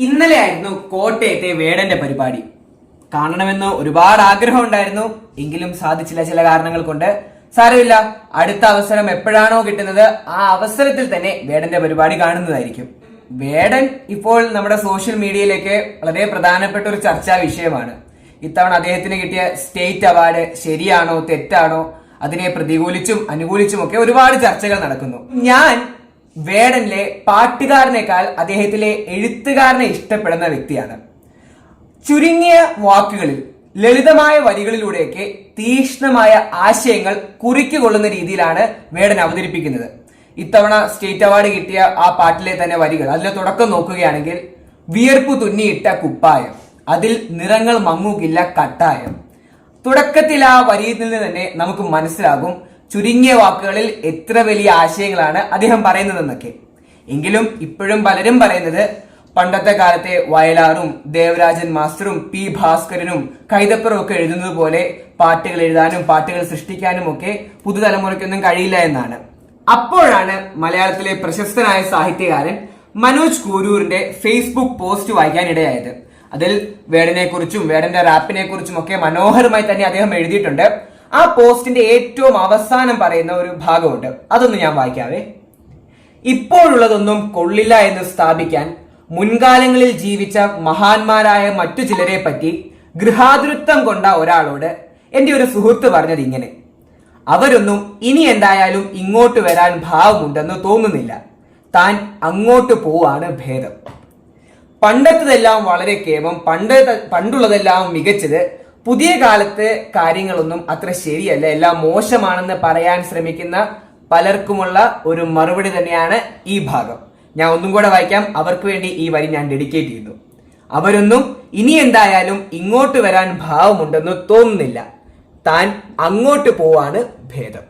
ഇന്നലെയായിരുന്നു കോട്ടയത്തെ വേടന്റെ പരിപാടി. കാണണമെന്ന് ഒരുപാട് ആഗ്രഹം ഉണ്ടായിരുന്നു, എങ്കിലും സാധിച്ചില്ല ചില കാരണങ്ങൾ കൊണ്ട്. സാരമില്ല, അടുത്ത അവസരം എപ്പോഴാണോ കിട്ടുന്നത് ആ അവസരത്തിൽ തന്നെ വേടന്റെ പരിപാടി കാണുന്നതായിരിക്കും. വേടൻ ഇപ്പോൾ നമ്മുടെ സോഷ്യൽ മീഡിയയിലേക്ക് വളരെ പ്രധാനപ്പെട്ട ഒരു ചർച്ചാ വിഷയമാണ്. ഇത്തവണ അദ്ദേഹത്തിന് കിട്ടിയ സ്റ്റേറ്റ് അവാർഡ് ശരിയാണോ തെറ്റാണോ, അതിനെ പ്രതികൂലിച്ചും അനുകൂലിച്ചും ഒക്കെ ഒരുപാട് ചർച്ചകൾ നടക്കുന്നു. ഞാൻ വേടനിലെ പാട്ടുകാരനേക്കാൾ അദ്ദേഹത്തിലെ എഴുത്തുകാരനെ ഇഷ്ടപ്പെടുന്ന വ്യക്തിയാണ്. ചുരുങ്ങിയ വാക്കുകളിൽ ലളിതമായ വരികളിലൂടെയൊക്കെ തീക്ഷ്ണമായ ആശയങ്ങൾ കുറിക്കൊള്ളുന്ന രീതിയിലാണ് വേടൻ അവതരിപ്പിക്കുന്നത്. ഇത്തവണ സ്റ്റേറ്റ് അവാർഡ് കിട്ടിയ ആ പാട്ടിലെ തന്നെ വരികൾ, അതിലെ തുടക്കം നോക്കുകയാണെങ്കിൽ, വിയർപ്പു തുന്നിയിട്ട കുപ്പായം, അതിൽ നിറങ്ങൾ മങ്ങുകില്ല കട്ടായം. തുടക്കത്തിൽ ആ വരിയിൽ നിന്ന് തന്നെ നമുക്ക് മനസ്സിലാകും ചുരുങ്ങിയ വാക്കുകളിൽ എത്ര വലിയ ആശയങ്ങളാണ് അദ്ദേഹം പറയുന്നതെന്നൊക്കെ. എങ്കിലും ഇപ്പോഴും പലരും പറയുന്നത് പണ്ടത്തെ കാലത്തെ വയലാറും ദേവരാജൻ മാസ്റ്ററും പി ഭാസ്കരനും കൈതപ്പുറം ഒക്കെ എഴുതുന്നത് പോലെ പാട്ടുകൾ എഴുതാനും പാട്ടുകൾ സൃഷ്ടിക്കാനും ഒക്കെ പുതുതലമുറയ്ക്കൊന്നും കഴിയില്ല എന്നാണ്. അപ്പോഴാണ് മലയാളത്തിലെ പ്രശസ്തനായ സാഹിത്യകാരൻ മനോജ് കൂരൂരിന്റെ ഫേസ്ബുക്ക് പോസ്റ്റ് വായിക്കാൻ ഇടയായത്. അതിൽ വേടനെ കുറിച്ചും വേടന്റെ റാപ്പിനെ കുറിച്ചും ഒക്കെ മനോഹരമായി തന്നെ അദ്ദേഹം എഴുതിയിട്ടുണ്ട്. ആ പോസ്റ്റിന്റെ ഏറ്റവും അവസാനം പറയുന്ന ഒരു ഭാഗമുണ്ട്, അതൊന്ന് ഞാൻ വായിക്കാവേ. ഇപ്പോഴുള്ളതൊന്നും കൊള്ളില്ല എന്ന് സ്ഥാപിക്കാൻ മുൻകാലങ്ങളിൽ ജീവിച്ച മഹാന്മാരായ മറ്റു ചിലരെ പറ്റി ഗൃഹാതുരത്വം കൊണ്ട ഒരാളോട് എന്റെ ഒരു സുഹൃത്ത് പറഞ്ഞത് ഇങ്ങനെ: അവരൊന്നും ഇനി എന്തായാലും ഇങ്ങോട്ട് വരാൻ ഭാവമുണ്ടെന്ന് തോന്നുന്നില്ല, താൻ അങ്ങോട്ട് പോവാണ് ഭേദം. പണ്ടത്തതെല്ലാം വളരെ കേവം, പണ്ടുള്ളതെല്ലാം മികച്ചത്, പുതിയ കാലത്ത് കാര്യങ്ങളൊന്നും അത്ര ശരിയല്ല, എല്ലാം മോശമാണെന്ന് പറയാൻ ശ്രമിക്കുന്ന പലർക്കുമുള്ള ഒരു മറുപടി തന്നെയാണ് ഈ ഭാഗം. ഞാൻ ഒന്നും കൂടെ വായിക്കാം, അവർക്ക് വേണ്ടി ഈ വരി ഞാൻ ഡെഡിക്കേറ്റ് ചെയ്യുന്നു. അവരൊന്നും ഇനി എന്തായാലും ഇങ്ങോട്ട് വരാൻ ഭാവമുണ്ടെന്ന് തോന്നുന്നില്ല, താൻ അങ്ങോട്ട് പോവാണ് ഭേദം.